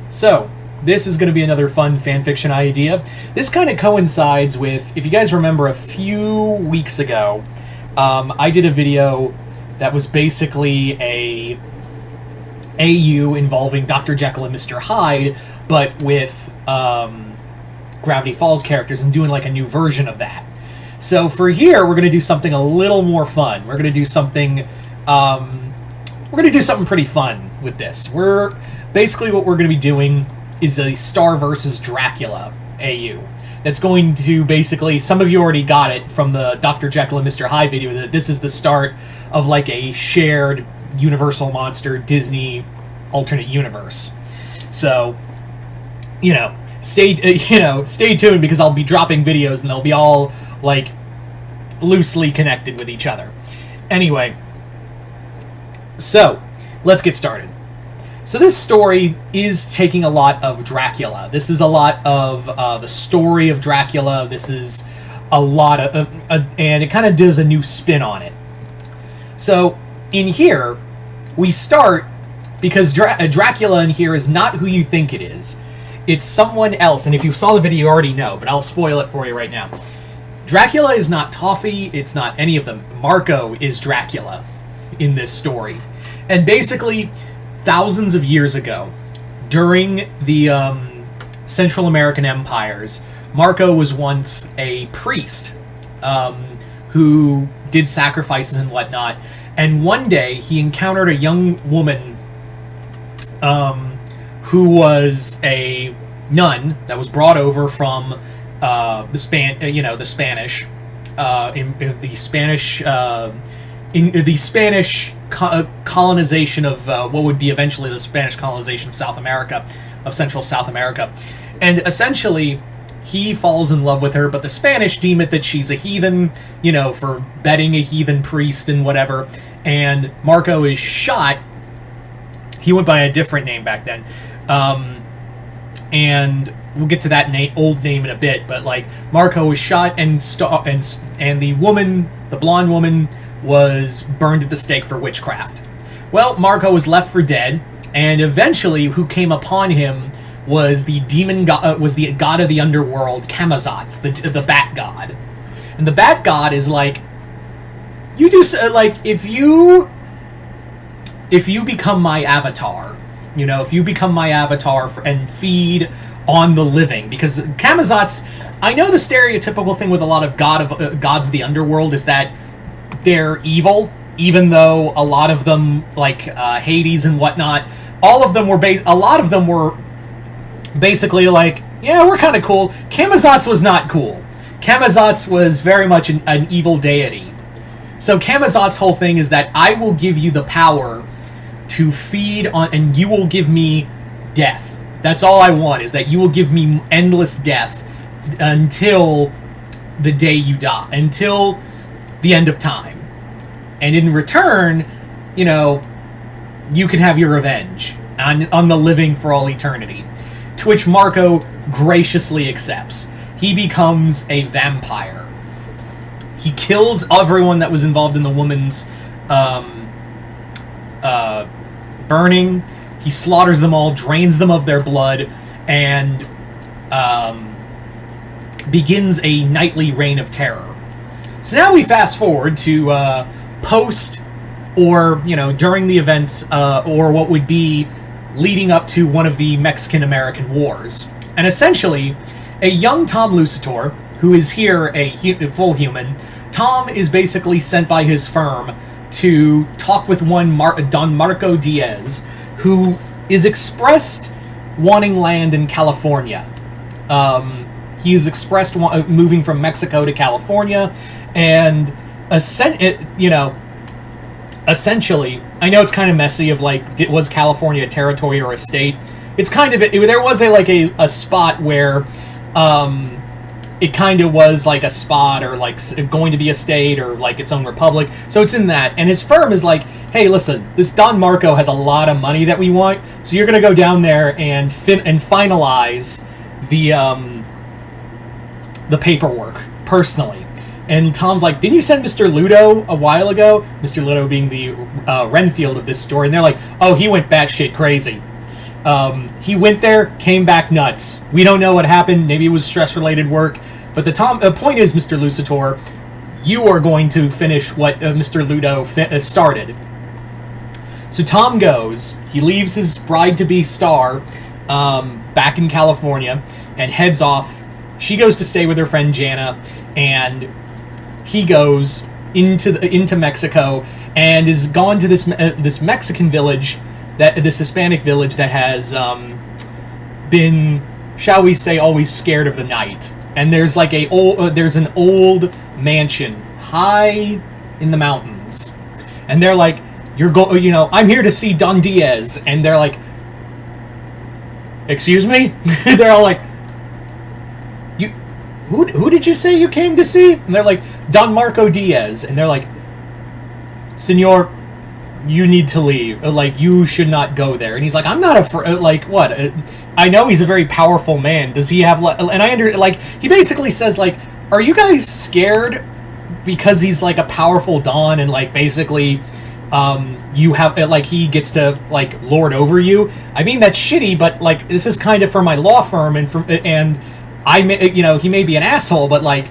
So, this is going to be another fun fanfiction idea. This kind of coincides with, if you guys remember a few weeks ago, I did a video that was basically a AU involving Dr. Jekyll and Mr. Hyde, but with Gravity Falls characters and doing like a new version of that. So for here, we're going to do something a little more fun. We're going to do something pretty fun with this. Basically what we're going to be doing is a Star versus Dracula AU. That's going to basically, some of you already got it from the Dr. Jekyll and Mr. Hyde video, that this is the start of like a shared Universal Monster Disney alternate universe. So, stay tuned, because I'll be dropping videos and they'll be all like loosely connected with each other. Anyway, so let's get started. So this story is taking a lot of Dracula. This is a lot of the story of Dracula. This is a lot of, and it kind of does a new spin on it. So in here, we start because Dracula in here is not who you think it is. It's someone else, and if you saw the video, you already know, but I'll spoil it for you right now. Dracula is not Toffee, it's not any of them. Marco is Dracula in this story. And basically, thousands of years ago, during the Central American empires, Marco was once a priest who did sacrifices and whatnot. And one day, he encountered a young woman who was a nun that was brought over from the Spanish colonization of what would be eventually the Spanish colonization of South America, of Central South America. And essentially, he falls in love with her, but the Spanish deem it that she's a heathen, for bedding a heathen priest and whatever. And Marco is shot. He went by a different name back then. And we'll get to that old name in a bit, but like Marco was shot, and the woman, the blonde woman, was burned at the stake for witchcraft. Well, Marco was left for dead, and eventually, who came upon him was the demon god, was the god of the underworld, Camazotz, the bat god. And the bat god is like, you do like if you become my avatar, if you become my avatar and feed on the living, because Camazotz, I know the stereotypical thing with a lot of gods of the underworld is that they're evil, even though a lot of them, like Hades and whatnot, a lot of them were basically like, yeah, we're kind of cool. Camazotz was not cool. Camazotz was very much an evil deity. So Camazotz's whole thing is that I will give you the power to feed on, and you will give me death. That's all I want, is that you will give me endless death until the day you die, until the end of time. And in return, you can have your revenge on the living for all eternity. To which Marco graciously accepts. He becomes a vampire. He kills everyone that was involved in the woman's burning. He slaughters them all, drains them of their blood, and begins a nightly reign of terror. So now we fast forward to post, or during the events, or what would be leading up to one of the Mexican-American Wars. And essentially, a young Tom Lucitor, who is here a full human, Tom is basically sent by his firm to talk with one Don Marco Diaz, who is expressed wanting land in California. He is expressed moving from Mexico to California, and essentially, I know it's kind of messy of like, was California a territory or a state? It's kind of, there was a spot where it kind of was like a spot, or like going to be a state, or like its own republic. So it's in that. And his firm is like, hey, listen, this Don Marco has a lot of money that we want, so you're going to go down there and finalize the paperwork personally. And Tom's like, didn't you send Mr. Ludo a while ago? Mr. Ludo being the Renfield of this story. And they're like, oh, he went batshit crazy. He went there, came back nuts. We don't know what happened. Maybe it was stress-related work. But the point is, Mr. Lucitor, you are going to finish what Mr. Ludo started. So Tom goes. He leaves his bride-to-be Star back in California and heads off. She goes to stay with her friend Jana, and he goes into Mexico and is gone to this Mexican village, this Hispanic village that has been, shall we say, always scared of the night. And there's like there's an old mansion high in the mountains, and they're like, I'm here to see Don Diaz, and they're like, excuse me? They're all like, who did you say you came to see? And they're like, Don Marco Diaz, and they're like, Senor, you need to leave. Like, you should not go there. And he's like, I'm not afraid. Like, what? I know he's a very powerful man. Does he have, and he basically says, like, are you guys scared because he's, like, a powerful Don and, like, basically, you have, like, he gets to, like, lord over you? I mean, that's shitty, but, like, this is kind of for my law firm, and I may, he may be an asshole, but, like,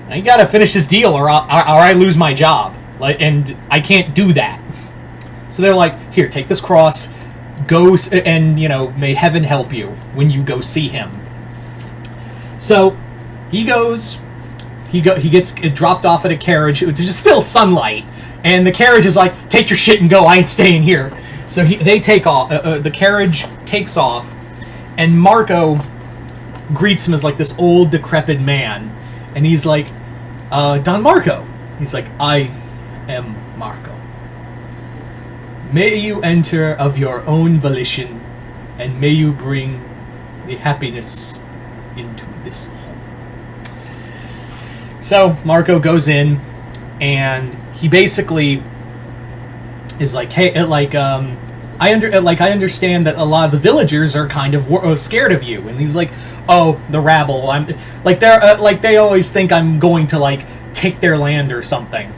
I gotta finish this deal or I lose my job. Like, and I can't do that. So they're like, here, take this cross, go, and, may heaven help you when you go see him. So he goes, he gets dropped off at a carriage, which is still sunlight, and the carriage is like, take your shit and go, I ain't staying here. So they take off, the carriage takes off, and Marco greets him as, like, this old, decrepit man, and he's like, Don Marco. He's like, I am Marco. May you enter of your own volition, and may you bring the happiness into this home. So Marco goes in, and he basically is like, hey, I understand that a lot of the villagers are kind of scared of you, and he's like, oh, the rabble. I'm like, they're they always think I'm going to, like, take their land or something.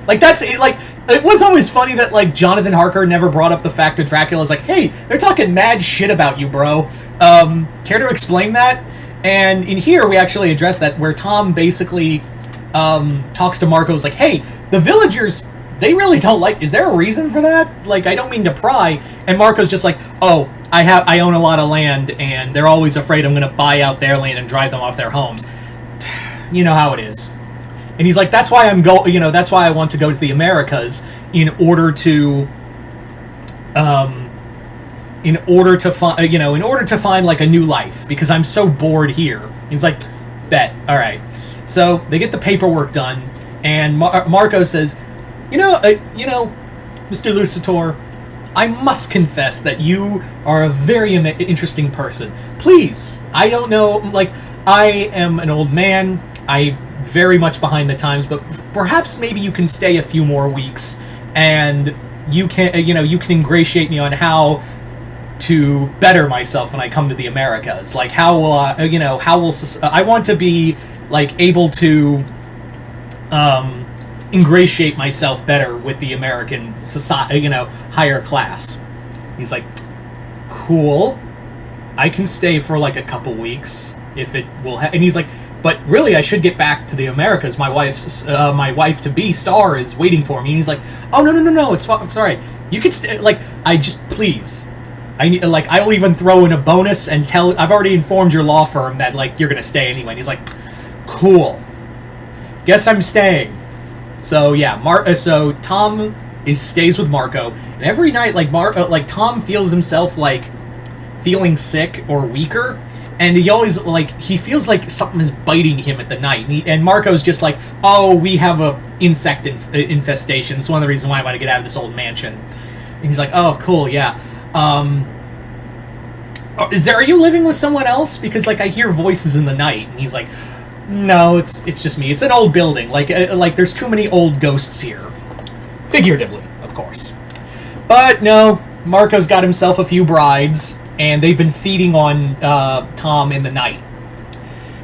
Like, that's it. Like, it was always funny that, like, Jonathan Harker never brought up the fact that Dracula's like, hey, they're talking mad shit about you, bro. Care to explain that? And in here, we actually address that, where Tom basically talks to Marco's like, hey, the villagers, they really don't like, is there a reason for that? Like, I don't mean to pry. And Marco's just like, oh, I own a lot of land, and they're always afraid I'm going to buy out their land and drive them off their homes. You know how it is. And he's like, that's why that's why I want to go to the Americas, in order to find like a new life, because I'm so bored here. He's like, bet. All right. So they get the paperwork done, and Marco says, Mr. Lucitor, I must confess that you are a very interesting person. Please, I don't know, like, I am an old man. I very much behind the times, but perhaps maybe you can stay a few more weeks, and you can ingratiate me on how to better myself when I come to the Americas. Like, how will I want to be, like, able to ingratiate myself better with the American society, higher class. He's like, cool, I can stay for, like, a couple weeks if it will and he's like, but really, I should get back to the Americas. My wife-to-be Star is waiting for me. And he's like, oh, no, it's sorry. You can stay, like, please. I need, like, I'll even throw in a bonus and I've already informed your law firm that, like, you're gonna stay anyway. And he's like, cool. Guess I'm staying. So, yeah, so Tom stays with Marco, and every night, like, Tom feels himself, like, feeling sick or weaker, and he always, like, he feels like something is biting him at the night, and Marco's just like, oh, we have a insect infestation. It's one of the reasons why I want to get out of this old mansion. And he's like, oh, cool, yeah. Are you living with someone else? Because, like, I hear voices in the night. And he's like, no, it's just me. It's an old building. Like there's too many old ghosts here. Figuratively, of course. But no, Marco's got himself a few brides, and they've been feeding on Tom in the night.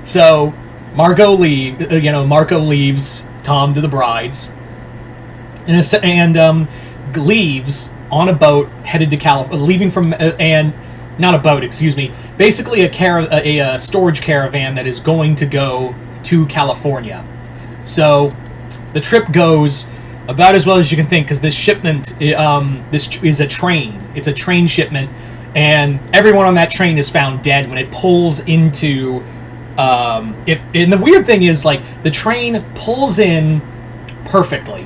So Marco leaves Tom to the brides, and leaves on a boat headed to California, leaving from and not a boat, excuse me, basically a storage caravan that is going to go to California. So the trip goes about as well as you can think, because this shipment, this is a train. It's a train shipment, and everyone on that train is found dead when it pulls into and the weird thing is, like, the train pulls in perfectly,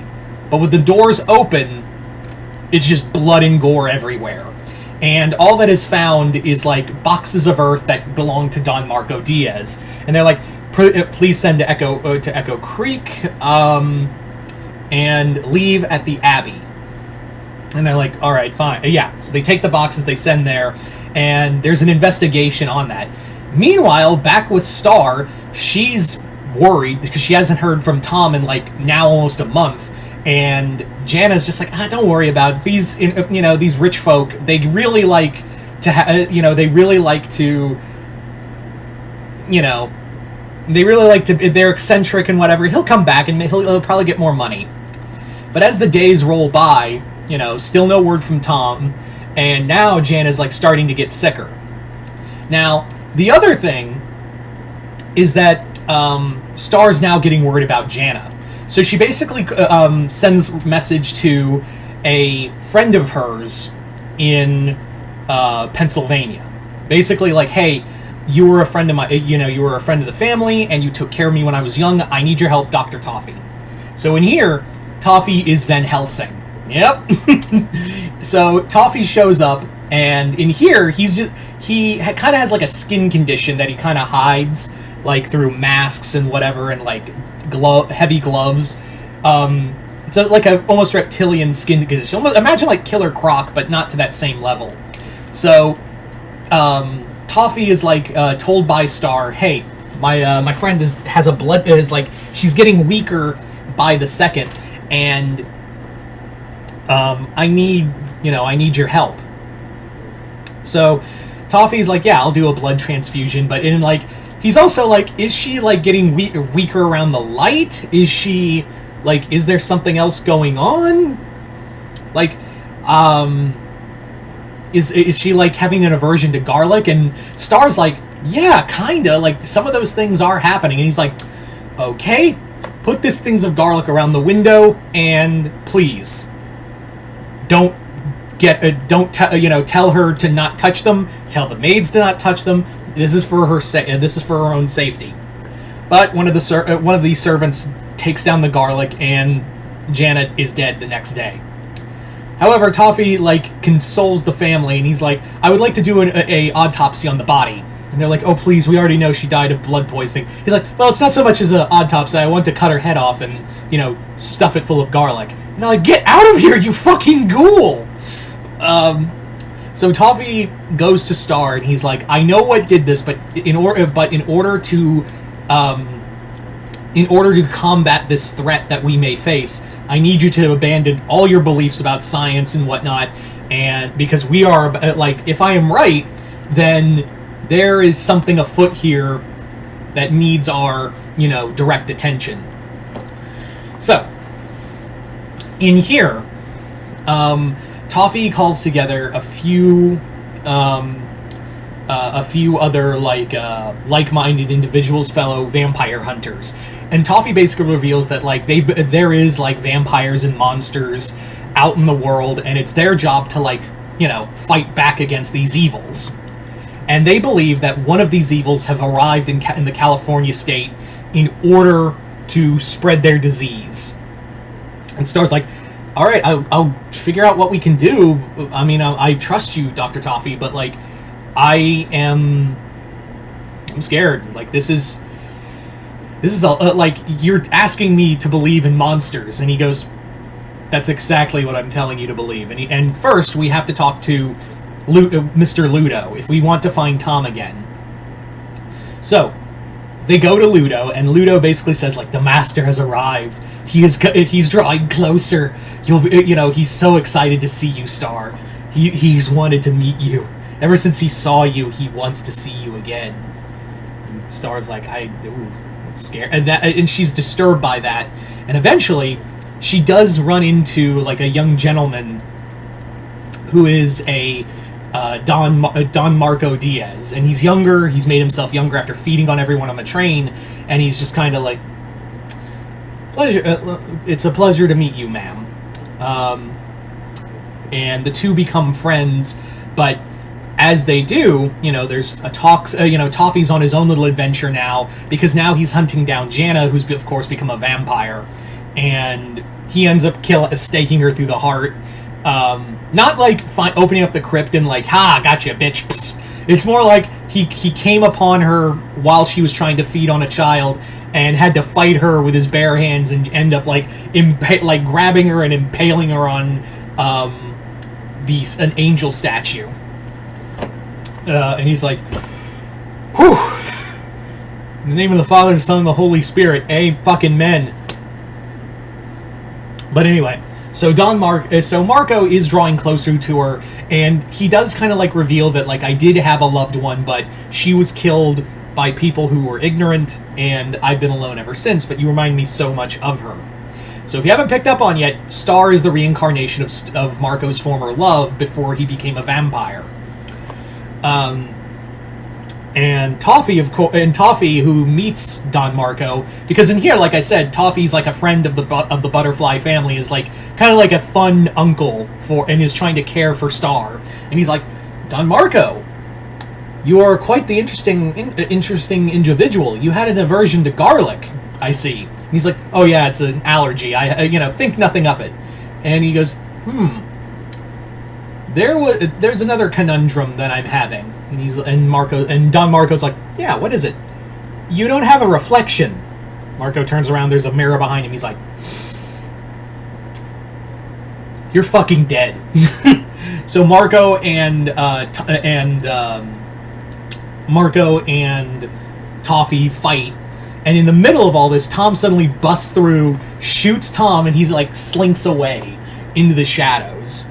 but with the doors open, it's just blood and gore everywhere. And all that is found is, like, boxes of earth that belong to Don Marco Diaz. And they're like, please send to Echo Creek, and leave at the Abbey. And they're like, all right, fine. Yeah, so they take the boxes, they send there, and there's an investigation on that. Meanwhile, back with Star, she's worried because she hasn't heard from Tom in, like, now almost a month. And Jana's just like, don't worry about it. These, these rich folk, they really like to, they're eccentric and whatever. He'll come back and he'll probably get more money. But as the days roll by, still no word from Tom, and now Jana's, like, starting to get sicker. Now, the other thing is that Star's now getting worried about Jana. So she basically sends a message to a friend of hers in Pennsylvania. Basically like, hey, you were a friend of you were a friend of the family, and you took care of me when I was young. I need your help, Dr. Toffee. So in here, Toffee is Van Helsing. Yep. So Toffee shows up, and in here, he kind of has, like, a skin condition that he kind of hides, like, through masks and whatever, and, like, heavy gloves. It's like a almost reptilian skin condition. Almost, imagine, like, Killer Croc, but not to that same level. So Toffee is, like, told by Star, hey, my friend has a blood, she's getting weaker by the second, and I need your help. So Toffee's like, yeah, I'll do a blood transfusion, but in, like, he's also like, is she, like, getting weaker around the light? Is she, like, is there something else going on? Like, is she, like, having an aversion to garlic? And Star's like, yeah, kinda, like, some of those things are happening. And he's like, okay, put these things of garlic around the window, and please, don't tell her to not touch them. Tell the maids to not touch them. This is for her this is for her own safety. But one of the servants takes down the garlic, and Janet is dead the next day. However, Toffee, like, consoles the family, and he's like, I would like to do an autopsy on the body. And they're like, oh, please, we already know she died of blood poisoning. He's like, well, it's not so much as an autopsy. I want to cut her head off and, stuff it full of garlic. And they're like, get out of here, you fucking ghoul! So Toffee goes to Star, and he's like, I know what did this, but in order to combat this threat that we may face, I need you to abandon all your beliefs about science and whatnot, and because we are, like, if I am right, then there is something afoot here that needs our, direct attention. So, in here, Toffee calls together a few other, like-minded individuals, fellow vampire hunters, and Toffee basically reveals that, like, there is, like, vampires and monsters out in the world, and it's their job to, like, fight back against these evils. And they believe that one of these evils have arrived in the California state in order to spread their disease. And Star's like, all right, I'll figure out what we can do. I mean, I trust you, Dr. Toffee, but, like, I'm scared. Like, this is like, you're asking me to believe in monsters. And he goes, that's exactly what I'm telling you to believe. And first, we have to talk to Mr. Ludo if we want to find Tom again. So they go to Ludo, and Ludo basically says, like, the master has arrived. He's drawing closer. He's so excited to see you, Star. He's wanted to meet you ever since he saw you. He wants to see you again. And Star's like, I'm scared, and she's disturbed by that. And eventually, she does run into, like, a young gentleman who is a Don Marco Diaz, and he's younger. He's made himself younger after feeding on everyone on the train, and he's just kind of like, pleasure. It's a pleasure to meet you, ma'am. And the two become friends, but as they do, there's a talk. Toffee's on his own little adventure now because now he's hunting down Jana, who's of course become a vampire, and he ends up staking her through the heart. Not like opening up the crypt and like, ha, gotcha, bitch. Psst. It's more like he came upon her while she was trying to feed on a child and had to fight her with his bare hands and end up like grabbing her and impaling her on an angel statue. And he's like, whew. In the name of the Father, the Son, and the Holy Spirit, fucking men. But anyway, so Marco is drawing closer to her, and he does kind of like reveal that like I did have a loved one, but she was killed by people who were ignorant, and I've been alone ever since, but you remind me so much of her. So if you haven't picked up on yet, Star is the reincarnation of Marco's former love before he became a vampire. And Toffee, who meets Don Marco, because in here, like I said, Toffee's like a friend of the butterfly family, is like kind of like a fun uncle and is trying to care for Star. And he's like, Don Marco, you are quite the interesting individual. You had an aversion to garlic, I see. And he's like, oh yeah, it's an allergy. I think nothing of it. And he goes, there's another conundrum that I'm having. And Don Marco's like, yeah, what is it? You don't have a reflection. Marco turns around, there's a mirror behind him. He's like, you're fucking dead. So Marco and Toffee fight, and in the middle of all this, Tom suddenly busts through, shoots Tom, and he's like slinks away into the shadows.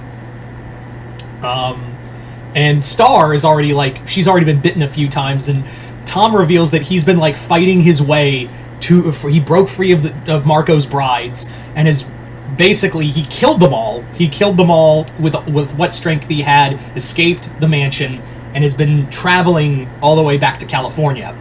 And Star is already like, she's already been bitten a few times, and Tom reveals that he's been like fighting his way he broke free of Marco's brides, and is basically, he killed them all. He killed them all with what strength he had, escaped the mansion, and has been traveling all the way back to California.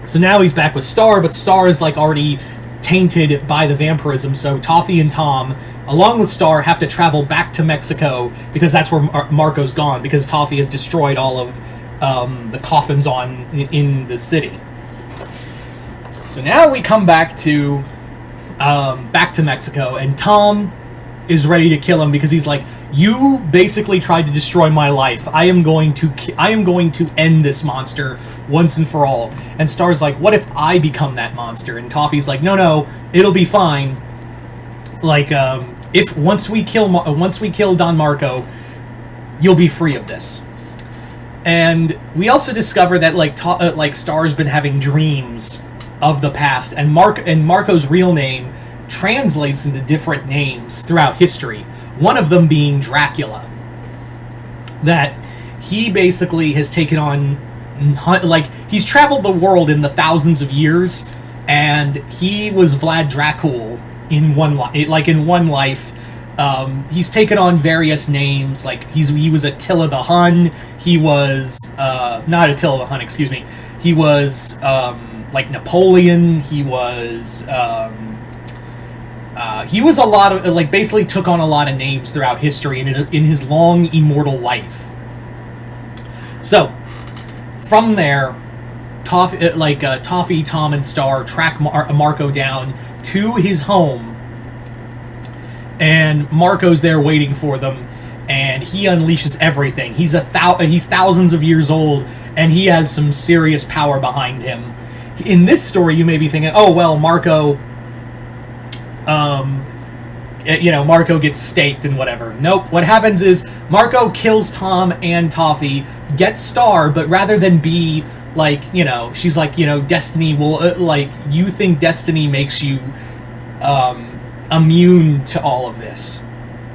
So now he's back with Star, but Star is like already tainted by the vampirism, so Toffee and Tom, along with Star, have to travel back to Mexico, because that's where Marco's gone, because Toffee has destroyed all of the coffins in the city. So now we come back to Mexico, and Tom is ready to kill him because he's like, you basically tried to destroy my life. I am going to end this monster once and for all. And Star's like, what if I become that monster? And Toffee's like, no, it'll be fine. Like, if once we kill Don Marco, you'll be free of this. And we also discover that like Star's been having dreams of the past, and Marco's real name translates into different names throughout history. One of them being Dracula. That he basically has taken on, like, he's traveled the world in the thousands of years, and he was Vlad Dracul in one life. He's taken on various names, like he was Attila the Hun. He was not Attila the Hun, excuse me. He was like Napoleon. He was a lot of, like, basically took on a lot of names throughout history in his long immortal life. So from there, Toffee, Tom, and Star track Marco down to his home, and Marco's there waiting for them, and he unleashes everything. He's thousands of years old, and he has some serious power behind him. In this story, you may be thinking, oh well, Marco gets staked and whatever. Nope. What happens is Marco kills Tom and Toffee, gets Star, but rather than be like, she's like, destiny will, you think destiny makes you immune to all of this.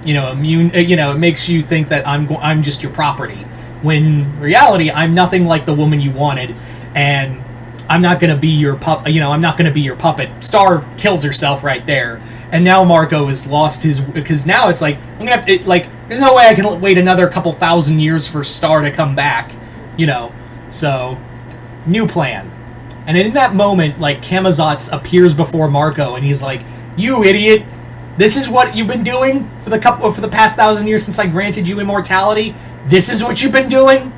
It makes you think that I'm just your property. When in reality, I'm nothing like the woman you wanted, and I'm not gonna be your I'm not gonna be your puppet. Star kills herself right there, and now Marco has lost his, because now it's like I'm gonna There's no way I can wait another couple thousand years for Star to come back, you know. So, new plan. And in that moment, like, Camazotz appears before Marco, and he's like, "You idiot! This is what you've been doing for the past 1,000 years since I granted you immortality? This is what you've been doing?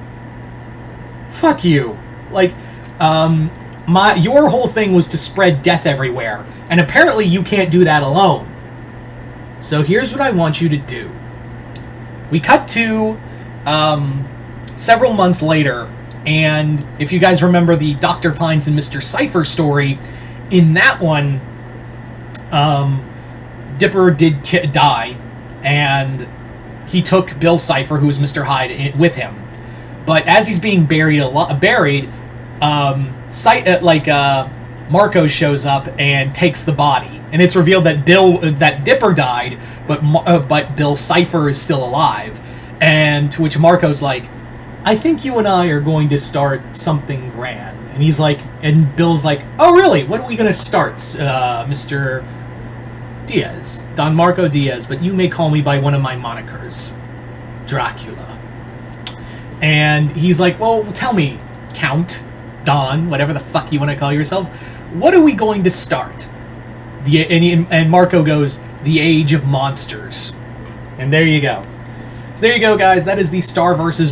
Fuck you!" Like, your whole thing was to spread death everywhere, and apparently you can't do that alone. So here's what I want you to do. We cut to several months later, and if you guys remember the Dr. Pines and Mr. Cipher story, in that one, Dipper did die, and he took Bill Cipher, who was Mr. Hyde, with him. But as he's being buried, Marco shows up and takes the body, and it's revealed that Dipper died, but Bill Cipher is still alive. And to which Marco's like, "I think you and I are going to start something grand." And he's like, and Bill's like, "Oh really? What are we going to start, Mr. Diaz? Don Marco Diaz, but you may call me by one of my monikers, Dracula." And he's like, "Well, tell me, Count, Don, whatever the fuck you want to call yourself, what are we going to start?" And Marco goes, "The Age of Monsters." And there you go. So there you go, guys. That is the Star versus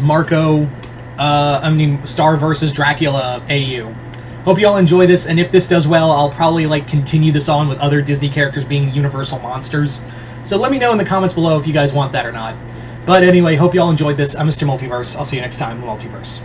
Star versus Dracula AU. Hope you all enjoy this, and if this does well, I'll probably continue this on with other Disney characters being Universal monsters. So let me know in the comments below if you guys want that or not. But anyway, hope you all enjoyed this. I'm Mr. Multiverse. I'll see you next time in the Multiverse.